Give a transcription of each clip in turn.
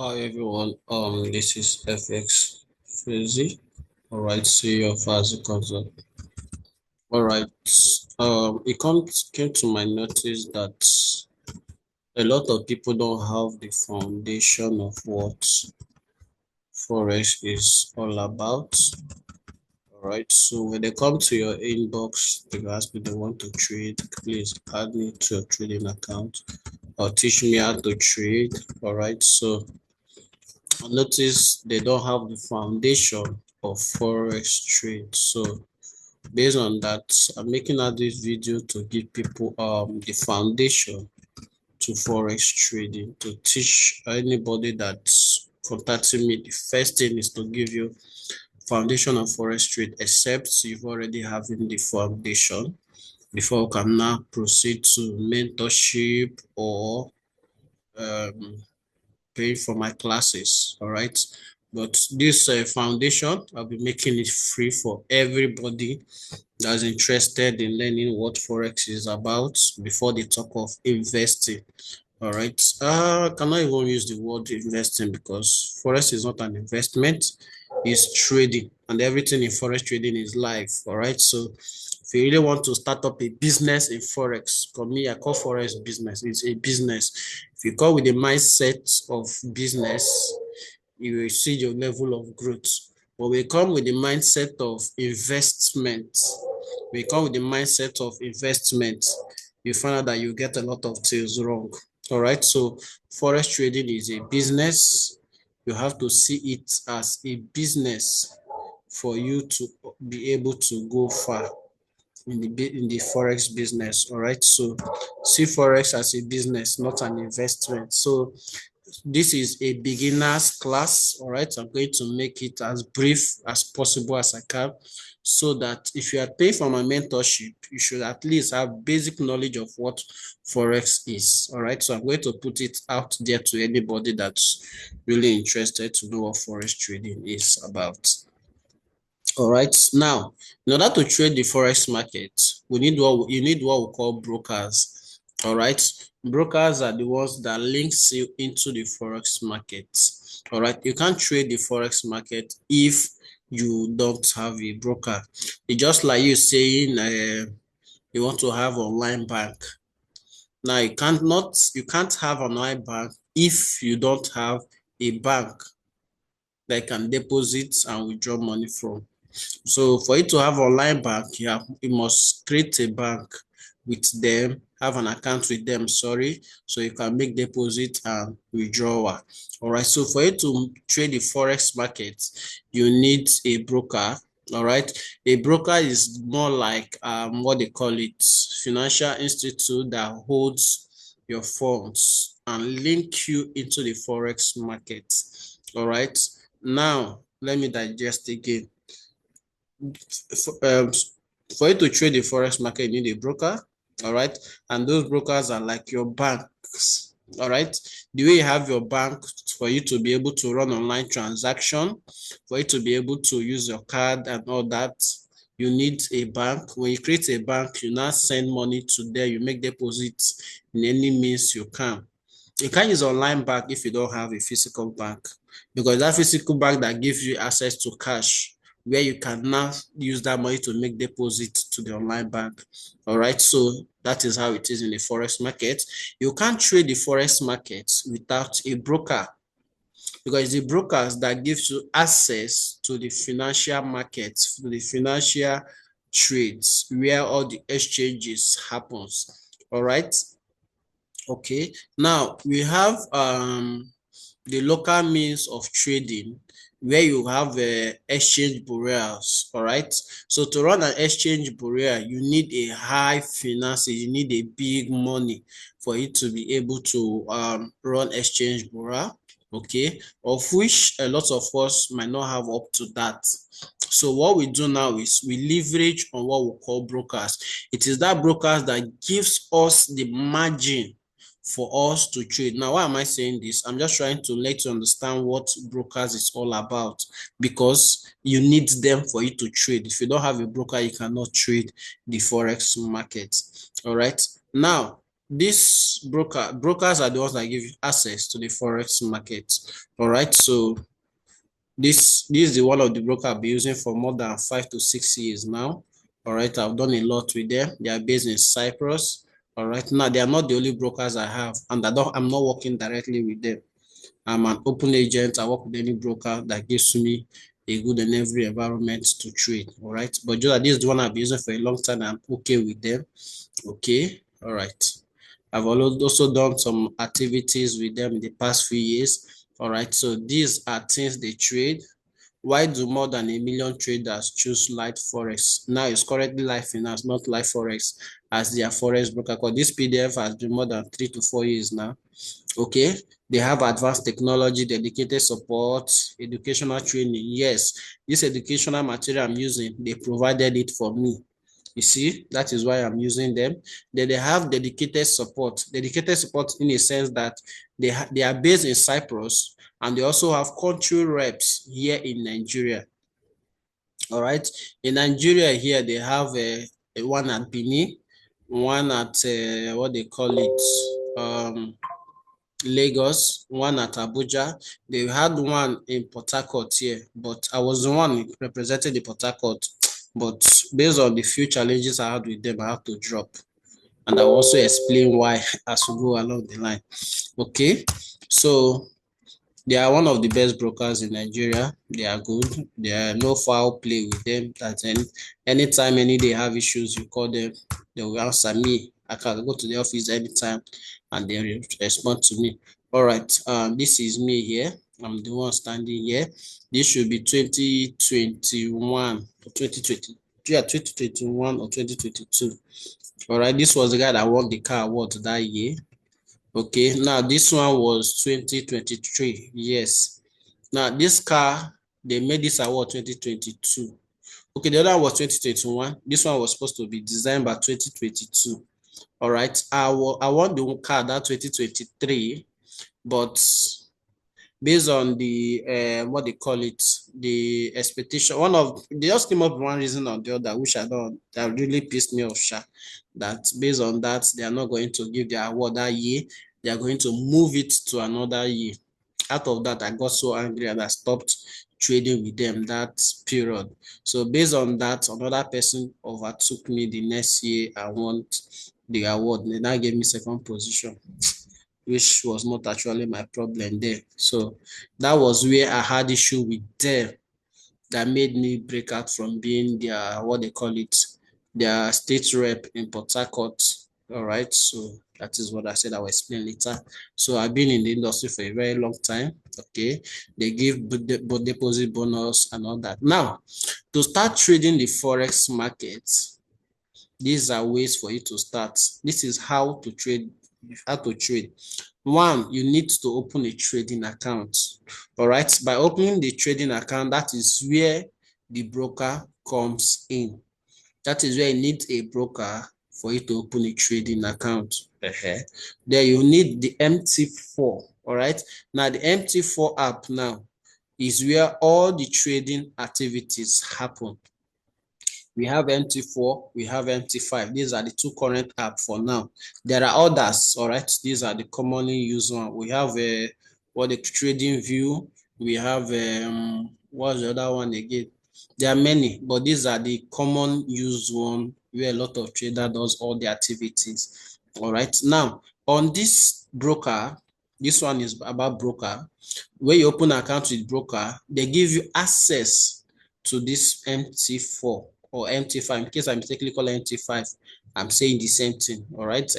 Hi everyone, this is FXFAZZY. All right, CEO of FAZZY Consult. All right, came to my notice that a lot of people don't have the foundation of what Forex is all about. All right, so when they come to your inbox, they ask me they want to trade, please add me to your trading account or teach me how to trade. All right, so notice they don't have the foundation of Forex trade. So based on that, I'm making out this video to give people the foundation to Forex trading, to teach anybody that's contacting me. The first thing is to give you foundation of Forex trade, except you've already having the foundation before we can now proceed to mentorship or paying for my classes. All right, but this foundation, I'll be making it free for everybody that's interested in learning what Forex is about before they talk of investing. All right, I cannot even use the word investing because Forex is not an investment, it's trading, and everything in Forex trading is live. All right, so if you really want to start up a business in Forex, for me, I call Forex business. It's a business. If you go with the mindset of business, you will see your level of growth. But we come with the mindset of investment. We come with the mindset of investment. You find out that you get a lot of things wrong. All right. So Forex trading is a business. You have to see it as a business for you to be able to go far in the Forex business. All right. So see Forex as a business, not an investment. So this is a beginner's class. All right, I'm going to make it as brief as possible as I can, so that if you are paying for my mentorship, you should at least have basic knowledge of what Forex is. All right, so I'm going to put it out there to anybody that's really interested to know what Forex trading is about. All right, now in order to trade the Forex market, you need what we call brokers. All right, brokers are the ones that links you into the Forex market. All right, you can't trade the Forex market if you don't have a broker. It's just like you saying you want to have online bank. Now you can't have an online bank if you don't have a bank that can deposit and withdraw money from. So for you to have online bank, you must create a bank with them, have an account with them, sorry, so you can make deposit and withdrawal. All right, so for you to trade the Forex market, you need a broker. All right, a broker is more like what they call it, financial institute that holds your funds and link you into the Forex market. All right, now let me digest again. For you to trade the Forex market, you need a broker. All right, and those brokers are like your banks. All right, the way you have your bank for you to be able to run online transaction, for you to be able to use your card and all that, you need a bank. When you create a bank, you now send money to there, you make deposits in any means you can. You can't use online bank if you don't have a physical bank, because that physical bank that gives you access to cash, where you can now use that money to make deposit to the online bank. All right, so that is how it is in the Forex market. You can't trade the Forex market without a broker, because it's the brokers that gives you access to the financial markets, to the financial trades where all the exchanges happens. All right. Okay, now we have the local means of trading, where you have exchange bureaus. All right, so to run an exchange bureau, you need a high finances, you need a big money for you to be able to run exchange bureau. Okay, of which a lot of us might not have up to that. So what we do now is we leverage on what we call brokers. It is that brokers that gives us the margin for us to trade. Now, why am I saying this? I'm just trying to let you understand what brokers is all about, because you need them for you to trade. If you don't have a broker, you cannot trade the Forex market. All right. Now, This brokers are the ones that give you access to the forex market. All right, so this is the one of the broker I've been using for more than 5 to 6 years now. All right, I've done a lot with them. They are based in Cyprus. All right, now they are not the only brokers I have, and I'm not working directly with them. I'm an open agent. I work with any broker that gives me a good and every environment to trade. All right, but just this is the one I've been using for a long time. I'm okay with them. Okay, all right. I've also done some activities with them in the past few years. All right, so these are things they trade. Why do more than 1 million traders choose Light Forex? Now it's currently Light Finance, not Light Forex, as their Forex broker. Because this PDF has been more than 3 to 4 years now. Okay, they have advanced technology, dedicated support, educational training. Yes, this educational material I'm using, they provided it for me. You see, that is why I'm using them. Then they have dedicated support. Dedicated support in a sense that they are based in Cyprus, and they also have country reps here in Nigeria. All right. In Nigeria here, they have a one at Benin, one at what they call it, Lagos, one at Abuja. They had one in Port Harcourt here, but I was the one representing the Port Harcourt. But based on the few challenges I had with them, I had to drop. And I'll also explain why as we go along the line. Okay, so they are one of the best brokers in Nigeria. They are good. There are no foul play with them. That anytime any day have issues, you call them, they will answer me. I can go to the office anytime and they respond to me. All right, this is me here. I'm the one standing here. This should be 2021 or 2020. Yeah, 2021 or 2022. All right, this was the guy that won the car award that year. Okay, now this one was 2023. Yes. Now this car, they made this award 2022. Okay, the other one was 2021. This one was supposed to be designed by 2022. All right, I want the car that 2023, but based on the what they call it, the expectation, they just came up with one reason or the other, which that really pissed me off, that based on that, they are not going to give their award that year. They are going to move it to another year. Out of that, I got so angry and I stopped trading with them that period. So based on that, another person overtook me the next year. I won the award. They now gave me second position, which was not actually my problem there. So that was where I had issue with them that made me break out from being their, what they call it, their state rep in Port Harcourt. All right, so that is what I said I will explain later. So I've been in the industry for a very long time. Okay, they give deposit bonus and all that. Now, to start trading the Forex market, these are ways for you to start. This is how to trade. One, you need to open a trading account. All right, by opening the trading account, that is where the broker comes in. That is where you need a broker for you to open a trading account. There you need the MT4. All right, now the MT4 app now is where all the trading activities happen. We have MT4, we have MT5. These are the two current apps for now. There are others, all right? These are the commonly used one. We have what the trading view. We have what's the other one again? There are many, but these are the common used one where a lot of trader does all the activities. All right. Now on this broker, this one is about broker. When you open an account with broker, they give you access to this MT4 or MT5. In case I mistakenly call it MT5, I'm saying the same thing. All right.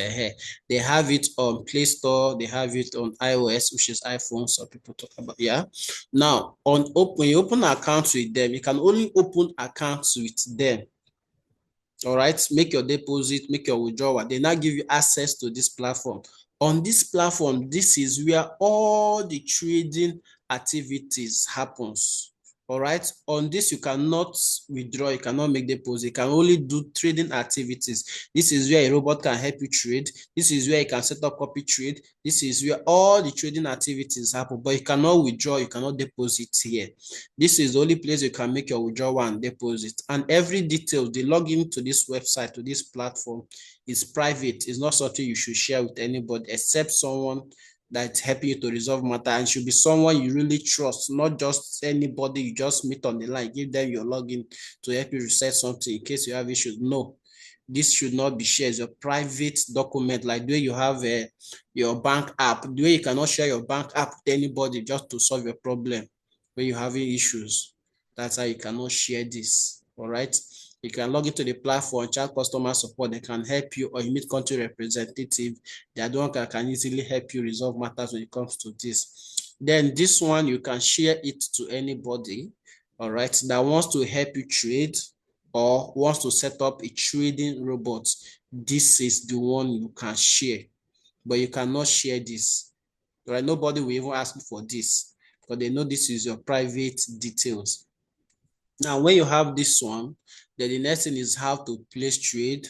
They have it on Play Store, they have it on iOS, which is iPhone. So people talk about, yeah. Now, when you open an account with them, you can only open accounts with them. All right, make your deposit, make your withdrawal. They now give you access to this platform. On this platform, this is where all the trading activities happens. All right, on this you cannot withdraw, you cannot make deposit, you can only do trading activities. This is where a robot can help you trade. This is where you can set up copy trade. This is where all the trading activities happen, but you cannot withdraw, you cannot deposit here. This is the only place you can make your withdrawal and deposit. And every detail, the login to this website, to this platform, It's private. It's not something you should share with anybody except someone that's helping you to resolve matter, and should be someone you really trust, not just anybody you just meet on the line, give them your login to help you reset something in case you have issues. No, this should not be shared. It's a private document, like the way you have your bank app, the way you cannot share your bank app with anybody just to solve your problem when you're having issues. That's how you cannot share this. All right. You can log into the platform, chat customer support. They can help you, or you meet country representative. They are the one that can easily help you resolve matters when it comes to this. Then this one, you can share it to anybody, all right, that wants to help you trade or wants to set up a trading robot. This is the one you can share, but you cannot share this. All right, nobody will even ask you for this because they know this is your private details. Now, when you have this one, then the next thing is how to place trade.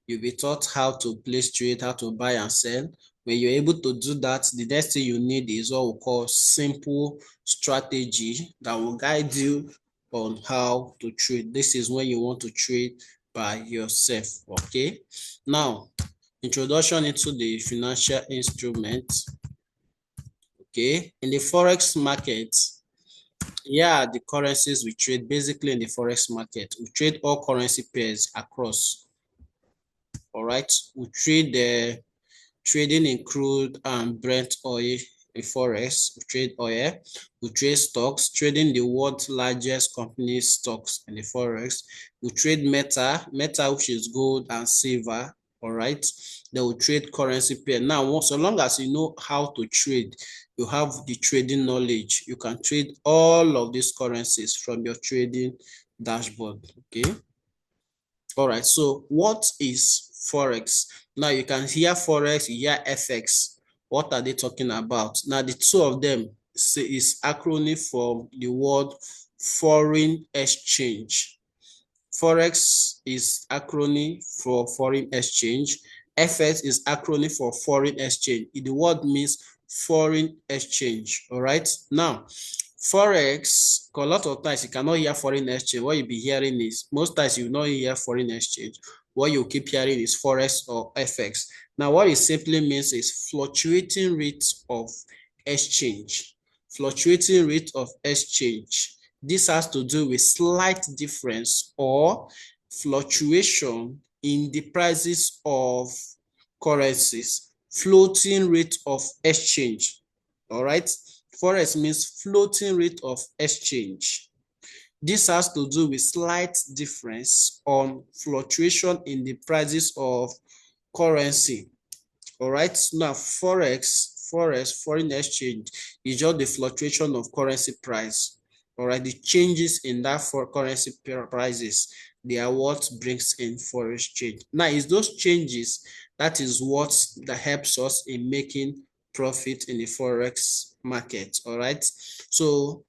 You'll be taught how to place trade, how to buy and sell. When you're able to do that, the next thing you need is what we call simple strategy that will guide you on how to trade. This is when you want to trade by yourself, okay? Now, introduction into the financial instrument, okay? In the Forex market, yeah, the currencies we trade basically in the Forex market. We trade all currency pairs across. All right. We trade the trading in crude and Brent oil in Forex. We trade oil. We trade stocks, trading the world's largest company stocks in the Forex. We trade metal, which is gold and silver. All right. Then we trade currency pair. Now, so long as you know how to trade, you have the trading knowledge, you can trade all of these currencies from your trading dashboard. Okay. All right. So what is Forex? Now you can hear Forex, you hear FX. What are they talking about? Now the two of them is acronym for the word foreign exchange. Forex is acronym for foreign exchange. FX is acronym for foreign exchange. The word means foreign exchange. All right. Now, Forex, a lot of times you cannot hear foreign exchange. What you'll be hearing is, most times you will not hear foreign exchange. What you keep hearing is Forex or FX. Now, what it simply means is fluctuating rate of exchange. Fluctuating rate of exchange. This has to do with slight difference or fluctuation in the prices of currencies. Floating rate of exchange. All right. Forex means floating rate of exchange. This has to do with slight difference on fluctuation in the prices of currency. All right. Now, Forex, foreign exchange, is just the fluctuation of currency price. All right. The changes in that for currency prices, they are what brings in foreign exchange. Now, it's those changes that is what that helps us in making profit in the Forex market. All right. So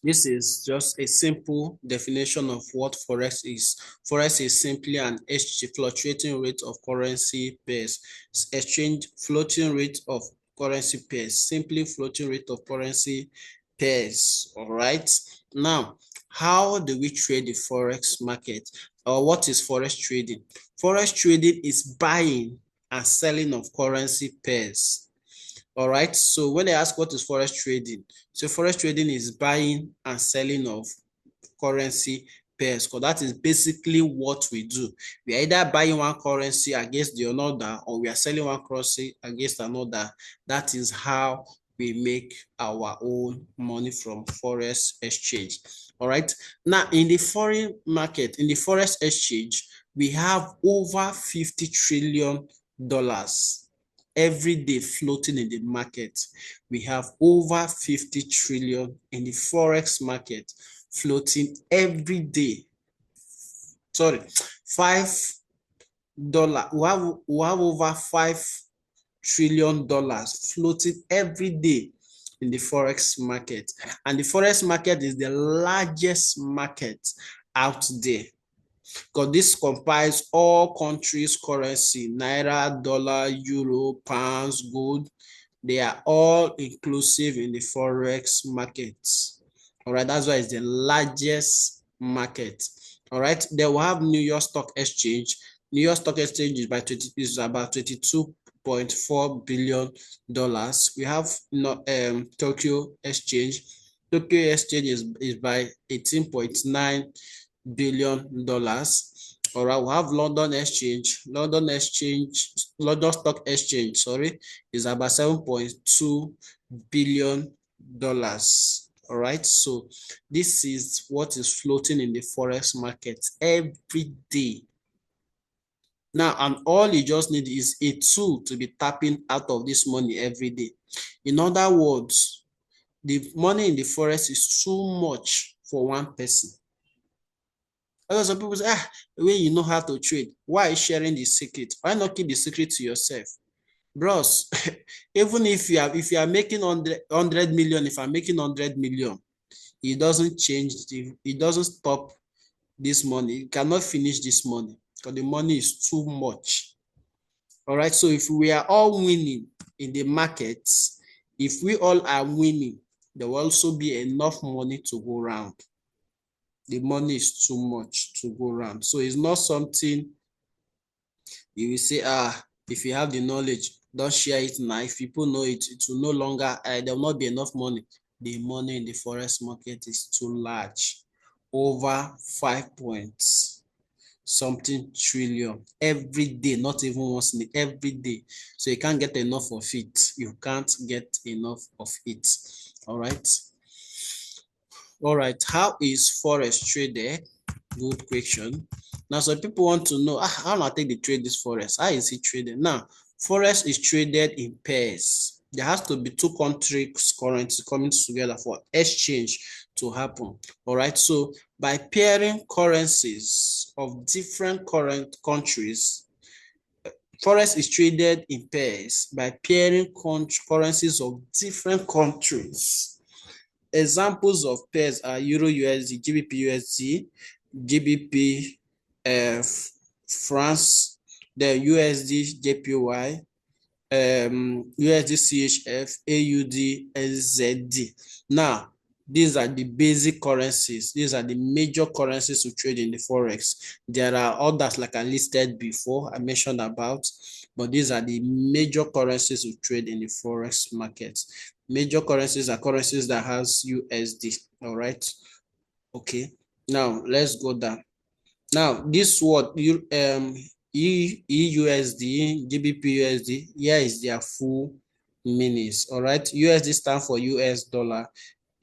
this is just a simple definition of what Forex is. Forex is simply an exchange fluctuating rate of currency pairs. Exchange floating rate of currency pairs. Simply floating rate of currency pairs. All right. Now, how do we trade the Forex market? Or what is Forex trading? Forex trading is buying and selling of currency pairs. All right. So when they ask what is Forex trading, so Forex trading is buying and selling of currency pairs, because that is basically what we do. We are either buying one currency against the another, or we are selling one currency against another. That is how we make our own money from Forex exchange. All right. Now, in the foreign market, in the Forex exchange, we have over $50 trillion every day floating in the market. We have over 50 trillion in the Forex market floating every day. Sorry, $5. We have over $5 trillion floating every day in the Forex market. And the Forex market is the largest market out there, because this comprises all countries' currency: naira, dollar, euro, pounds, gold. They are all inclusive in the Forex markets. All right, that's why it's the largest market. All right, they will have New York Stock Exchange. New York Stock Exchange is about $22.4 billion. We have Tokyo Exchange. Tokyo Exchange is by $18.9 billion. All right, we have London Exchange. London Stock Exchange, sorry, is about $7.2 billion. All right, so this is what is floating in the forex market every day. Now, and all you just need is a tool to be tapping out of this money every day. In other words, the money in the forex is too much for one person. Some people say, when you know how to trade, why sharing the secret? Why not keep the secret to yourself? Bros, even if you are making 100 million, if I'm making 100 million, it doesn't change, it doesn't stop this money. You cannot finish this money because the money is too much. All right, so if we are all winning in the markets, if we all are winning, there will also be enough money to go around. The money is too much to go around. So it's not something you will say, if you have the knowledge, don't share it now. If people know it, it will no longer, there will not be enough money. The money in the forex market is too large. Over 5 points something trillion every day, not even once in every day. So you can't get enough of it. You can't get enough of it. All right. All right. How is forex traded? Good question. Now, some people want to know, how do I take the trade this forex? How is it traded? Now, forex is traded in pairs. There has to be two countries currency coming together for exchange to happen. All right. So by pairing currencies of different current countries, forex is traded in pairs by pairing currencies of different countries. Examples of pairs are Euro USD, GBP USD, GBP France, the USD JPY, USD CHF, AUD SZD. Now, these are the basic currencies. These are the major currencies to trade in the forex. There are others like I listed before, I mentioned about, but these are the major currencies to trade in the forex market. Major currencies are currencies that has USD. All right. Okay. Now let's go down. Now this word EUSD, GBP USD, here is their full meanings. All right. USD stand for US dollar.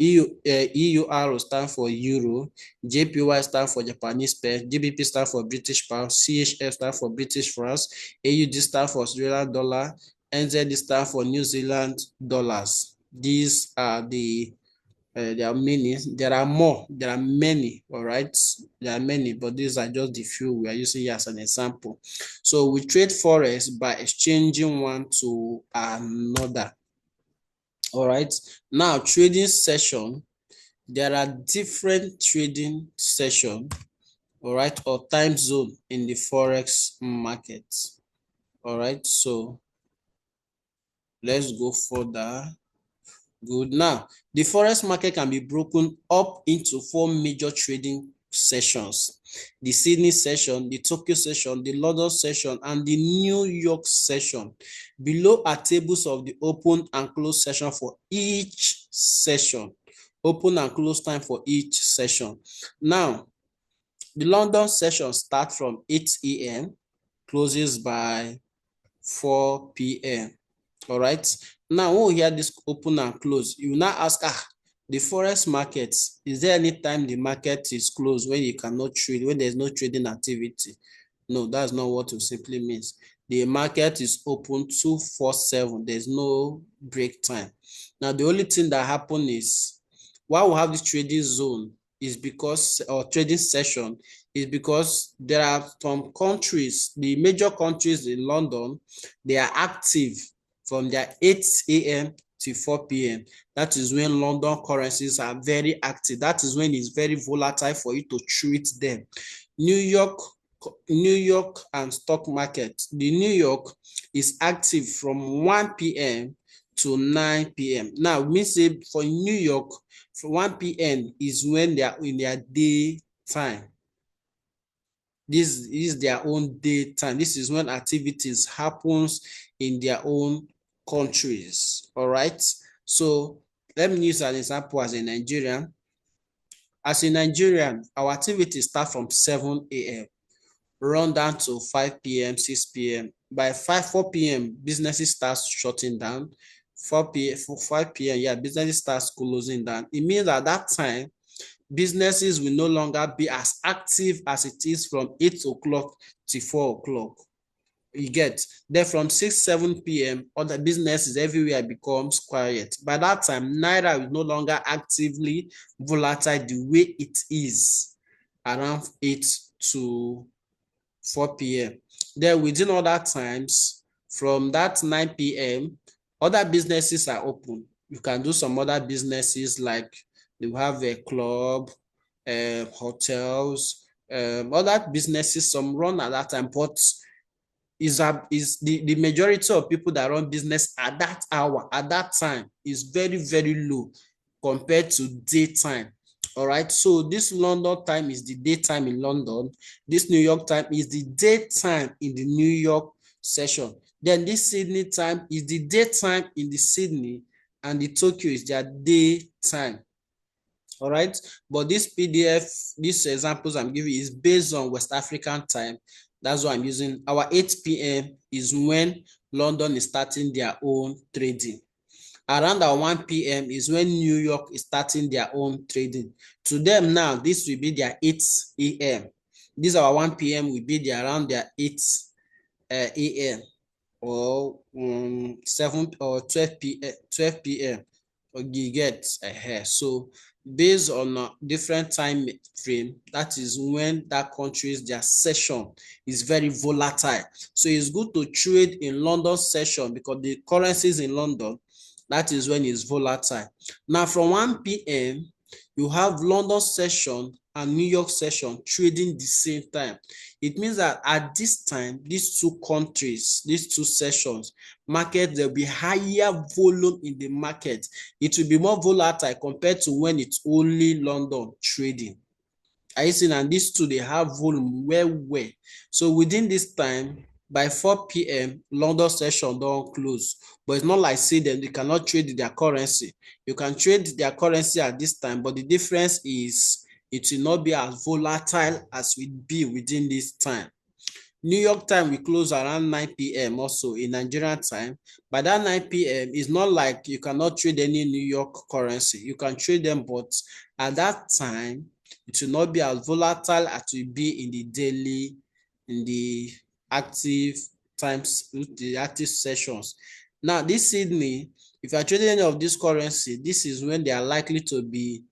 EUR stand for euro, JPY stand for Japanese yen, GBP stand for British pound, CHF stand for British francs, AUD stand for Australian dollar, NZD stand for New Zealand dollars. These are the there are many, there are more, there are many. All right, there are many, but these are just the few we are using here as an example. So we trade forex by exchanging one to another. All right, now trading session, there are different trading session, all right, or time zone in the forex market. All right, so let's go further. Good. Now, the forex market can be broken up into 4 major trading sessions: the Sydney session, the Tokyo session, the London session, and the New York session. Below are tables of the open and close session for each session. Open and close time for each session. Now, the London session starts from 8 a.m., closes by 4 p.m. All right. Now, when we hear this open and close, you now ask, the forex market, is there any time the market is closed when you cannot trade, when there's no trading activity? No, that's not what it simply means. The market is open 24/7. There's no break time. Now, the only thing that happens is, why we have this trading zone is because, or trading session, is because there are some countries, the major countries in London, they are active from their 8 a.m. to 4 p.m. That is when London currencies are very active. That is when it's very volatile for you to treat them. New York and stock market. The New York is active from 1 p.m. to 9 p.m. Now, we say for New York, for 1 p.m. is when they are in their day time. This is their own daytime. This is when activities happens in their own countries. All right. So let me use an example as a Nigerian. As a Nigerian, our activities start from 7 a.m. run down to 5 p.m., 6 p.m. By 4 p.m., businesses start shutting down. 5 p.m., yeah, businesses start closing down. It means at that time, businesses will no longer be as active as it is from 8 o'clock to 4 o'clock. You get. Then from 6, 7 p.m., other businesses everywhere becomes quiet. By that time, Naira is no longer actively volatile the way it is around 8 to 4 p.m. Then within other times, from that 9 p.m., other businesses are open. You can do some other businesses like you have a club, hotels, other businesses, some run at that time, but is the majority of people that run business at that hour, at that time, is very, very low compared to daytime. All right. So this London time is the daytime in London. This New York time is the daytime in the New York session. Then this Sydney time is the daytime in the Sydney, and the Tokyo is their daytime. All right. But this PDF, these examples I'm giving is based on West African time. That's what I'm using. Our 8 p.m. is when London is starting their own trading. Around our 1 p.m. is when New York is starting their own trading. To them now, this will be their 8 a.m. This our 1 p.m. will be around their 8 a.m. or 7 or 12 p.m. or you get ahead. So based on a different time frame, that is when that country's their session is very volatile. So it's good to trade in London session because the currencies in London, that is when it's volatile. Now from 1 p.m., you have London session and New York session trading the same time. It means that at this time, these two countries, these two sessions, market, there'll be higher volume in the market. It will be more volatile compared to when it's only London trading. Are you seeing? And these two, they have volume well. So within this time, by 4 p.m., London session don't close. But it's not like say them they cannot trade their currency. You can trade their currency at this time, but the difference is it will not be as volatile as it will be within this time. New York time, we close around 9 p.m. also in Nigerian time. By that 9 p.m., it's not like you cannot trade any New York currency. You can trade them, but at that time, it will not be as volatile as it will be in the daily, in the active times, the active sessions. Now, this Sydney, if you are trading any of this currency, this is when they are likely to be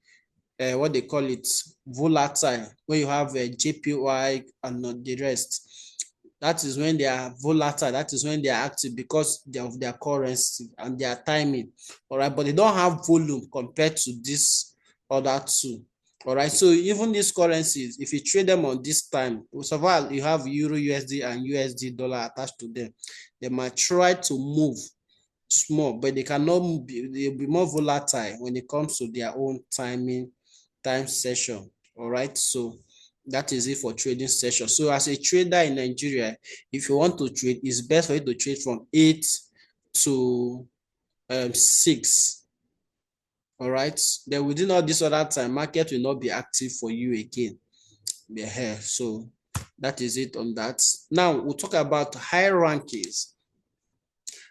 what they call it, volatile, where you have a JPY and the rest. That is when they are volatile. That is when they are active because of their currency and their timing. All right, but they don't have volume compared to this other two. All right, so even these currencies, if you trade them on this time, so far you have Euro USD and USD dollar attached to them, they might try to move small, but they cannot be, they'll be more volatile when it comes to their own time session. All right, so that is it for trading session. So as a trader in Nigeria, if you want to trade, it's best for you to trade from 8 to 6. All right, then within all this other time, market will not be active for you again. Yeah, so that is it on that. Now we'll talk about hierarchies.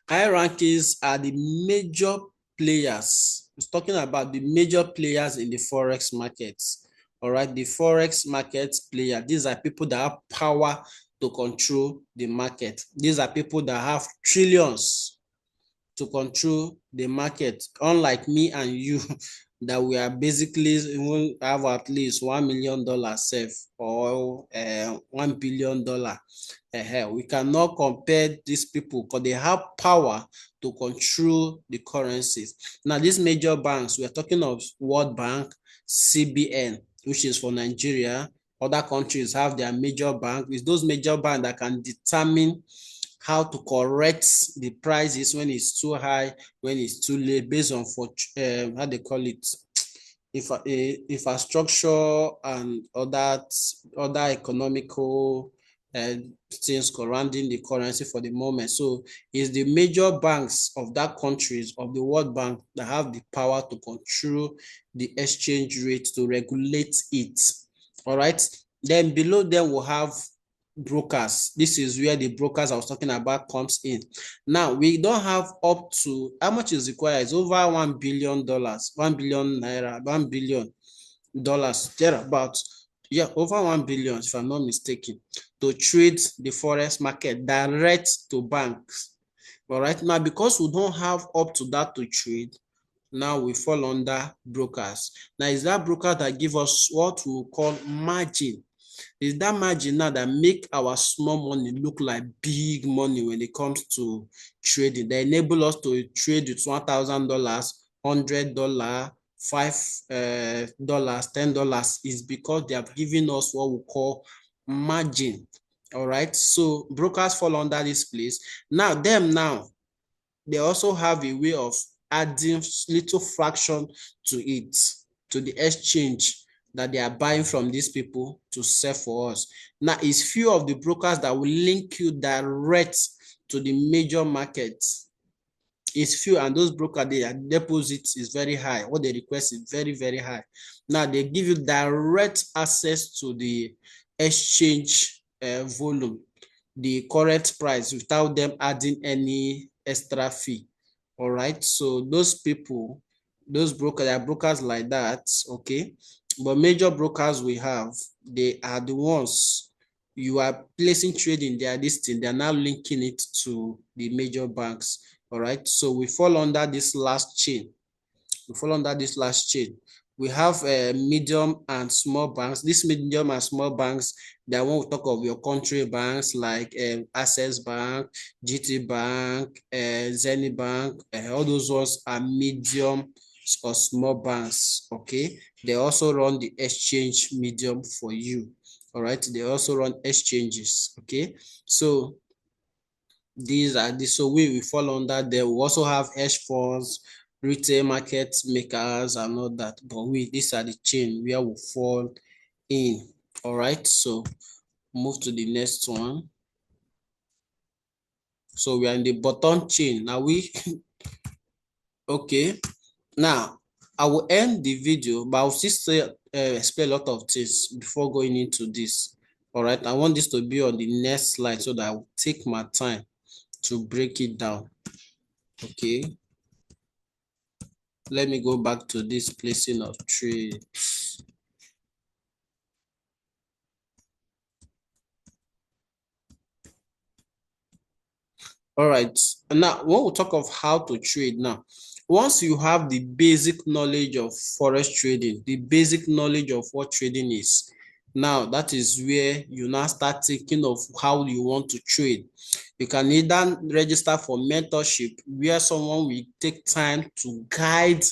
Hierarchies are the major players. It's talking about the major players in the Forex markets. All right, the Forex market player. These are people that have power to control the market. These are people that have trillions to control the market. Unlike me and you, that we are basically even have at least $1 million safe or $1 billion. We cannot compare these people because they have power to control the currencies. Now, these major banks, we are talking of World Bank, CBN, which is for Nigeria. Other countries have their major bank. It's those major banks that can determine how to correct the prices when it's too high, when it's too late, based on how they call it, infrastructure and other economical uh, things surrounding the currency for the moment. So it's the major banks of that countries of the World Bank that have the power to control the exchange rate to regulate it. All right. Then below them we'll have brokers. This is where the brokers I was talking about comes in. Now we don't have up to how much is required. It's over $1 billion, 1 billion naira, $1 billion thereabout. Yeah, over 1 billion, if I'm not mistaken, to trade the forex market direct to banks. All right, now because we don't have up to that to trade, now we fall under brokers. Now is that broker that give us what we call margin. Is that margin now that make our small money look like big money when it comes to trading. They enable us to trade with $1,000, $100, $5, $10 is because they have given us what we call margin. All right, so brokers fall under this place. Now they also have a way of adding little fraction to it, to the exchange that they are buying from these people to sell for us. Now, it's few of the brokers that will link you direct to the major markets. It's few, and those brokers, their deposit is very high. What they request is very, very high. Now, they give you direct access to the exchange volume, the correct price without them adding any extra fee. All right, so those people, those brokers, there are brokers like that, okay, but major brokers we have, they are the ones you are placing trade in their listing. They are now linking it to the major banks. All right, so we fall under this last chain. We have medium and small banks. These medium and small banks, they when we talk of your country banks like Access Bank, GT Bank, Zenith Bank, all those ones are medium or small banks, okay? They also run the exchange medium for you, all right? They also run exchanges, okay? So these are the so we fall under there. We also have hedge funds, retail market makers, and all that. But these are the chain where we fall in. All right, so move to the next one. So we are in the bottom chain. Now okay. Now I will end the video, but I'll still explain a lot of things before going into this. All right, I want this to be on the next slide so that I will take my time to break it down. Okay, let me go back to this placing of trades. All right, now when we talk of how to trade now, once you have the basic knowledge of forex trading, the basic knowledge of what trading is, now that is where you now start thinking of how you want to trade. You can either register for mentorship where someone will take time to guide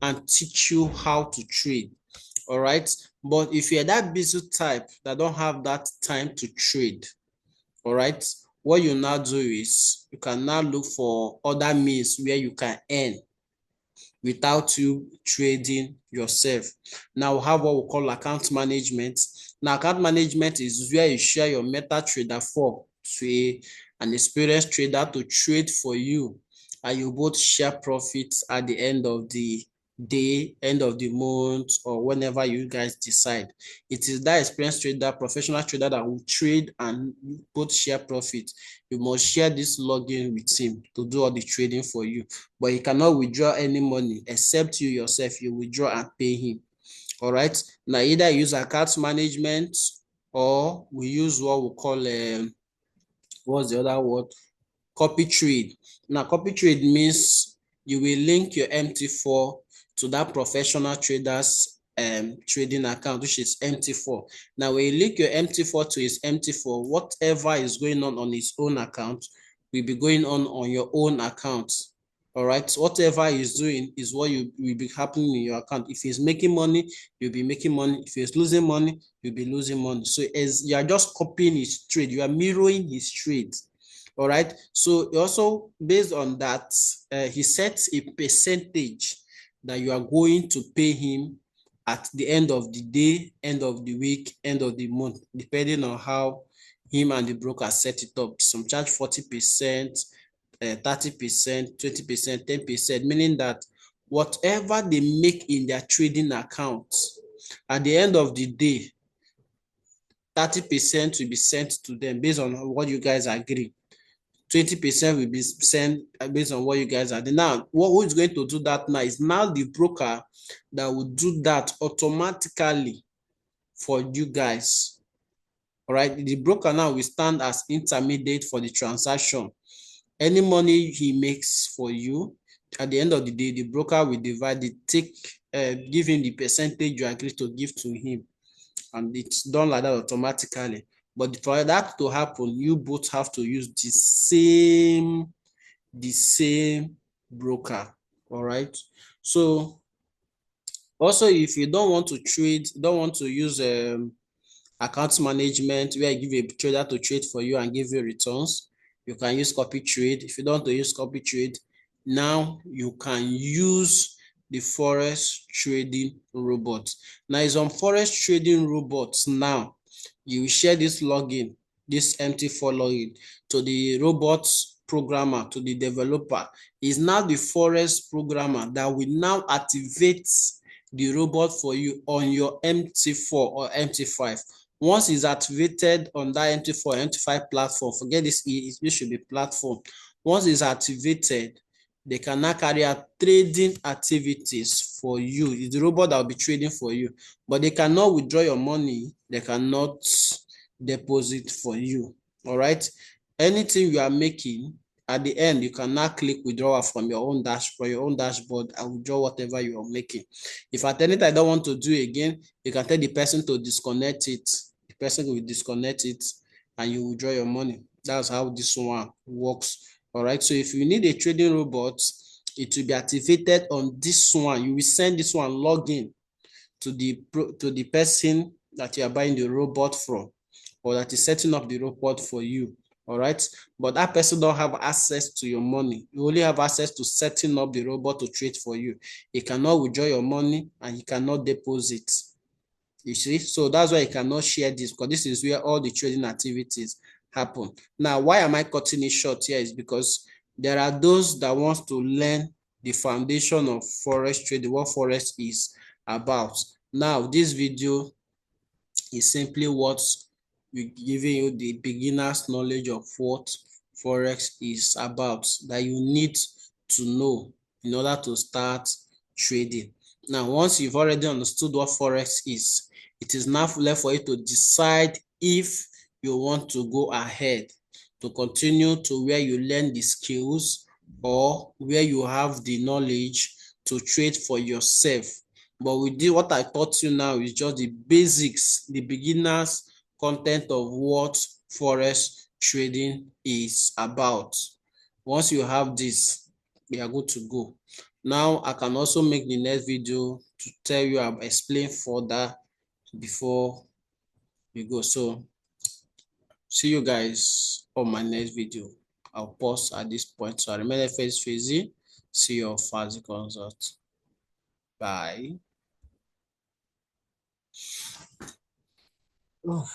and teach you how to trade. All right, but if you're that busy type that don't have that time to trade, all right, what you now do is you can now look for other means where you can earn without you trading yourself. Now we have what we call account management. Now account management is where you share your MetaTrader 4 to an experienced trader to trade for you, and you both share profits at the end of the day, end of the month, or whenever you guys decide. It is that experienced trader, professional trader that will trade and both share profit. You must share this login with him to do all the trading for you, but he cannot withdraw any money except you yourself. You withdraw and pay him. All right, now either use account management or we use what we call what's the other word, copy trade. Now copy trade means you will link your MT4 to that professional trader's trading account, which is MT4. Now when you link your MT4 to his MT4, whatever is going on his own account will be going on your own account. All right, so whatever he's doing is what will be happening in your account. If he's making money, you'll be making money. If he's losing money, you'll be losing money. So as you are just copying his trade, you are mirroring his trade. All right, so also based on that, he sets a percentage that you are going to pay him at the end of the day, end of the week, end of the month, depending on how him and the broker set it up. Some charge 40%, 30%, 20%, 10%, meaning that whatever they make in their trading account, at the end of the day, 30% will be sent to them based on what you guys agree. 20% will be sent based on what you guys are doing. Now, who is going to do that now is now the broker that will do that automatically for you guys. All right, the broker now will stand as intermediate for the transaction. Any money he makes for you, at the end of the day, the broker will divide it, give him the percentage you agree to give to him, and it's done like that automatically. But for that to happen, you both have to use the same broker. All right. So also, if you don't want to trade, don't want to use account management where you give a trader to trade for you and give you returns, you can use copy trade. If you don't want to use copy trade, now you can use the Forex trading robot. Now it's on Forex trading robots now. You will share this login, this MT4 login to the robot programmer, to the developer. Is now the Forex programmer that will now activate the robot for you on your MT4 or MT5. Once it's activated on that MT4 or MT5 platform, forget this, it should be platform. Once it's activated, they can now carry out trading activities for you. It's the robot that will be trading for you, but they cannot withdraw your money. They cannot deposit for you. All right. Anything you are making, at the end, you can now click withdrawal from your own dashboard and withdraw whatever you are making. If at any time I don't want to do it again, you can tell the person to disconnect it. The person will disconnect it and you withdraw your money. That's how this one works. All right. So if you need a trading robot, it will be activated on this one. You will send this one login to the person that you are buying the robot from, or that is setting up the robot for you. All right. But that person don't have access to your money. You only have access to setting up the robot to trade for you. He cannot withdraw your money and he cannot deposit. You see, so that's why you cannot share this, because this is where all the trading activities happen. Now, why am I cutting it short here? Is because there are those that want to learn the foundation of Forex trading, what Forex is about. Now, this video is simply what we're giving you the beginner's knowledge of what Forex is about, that you need to know in order to start trading. Now, once you've already understood what Forex is, it is now left for you to decide if you want to go ahead to continue to where you learn the skills, or where you have the knowledge to trade for yourself. But we did what I taught you now is just the basics, the beginners content of what Forex trading is about. Once you have this, we are good to go. Now I can also make the next video to tell you, I'll explain further before we go. So see you guys on my next video. I'll pause at this point. So I remain FXFAZZY. See you on FAZZY Consult. Bye. Oh.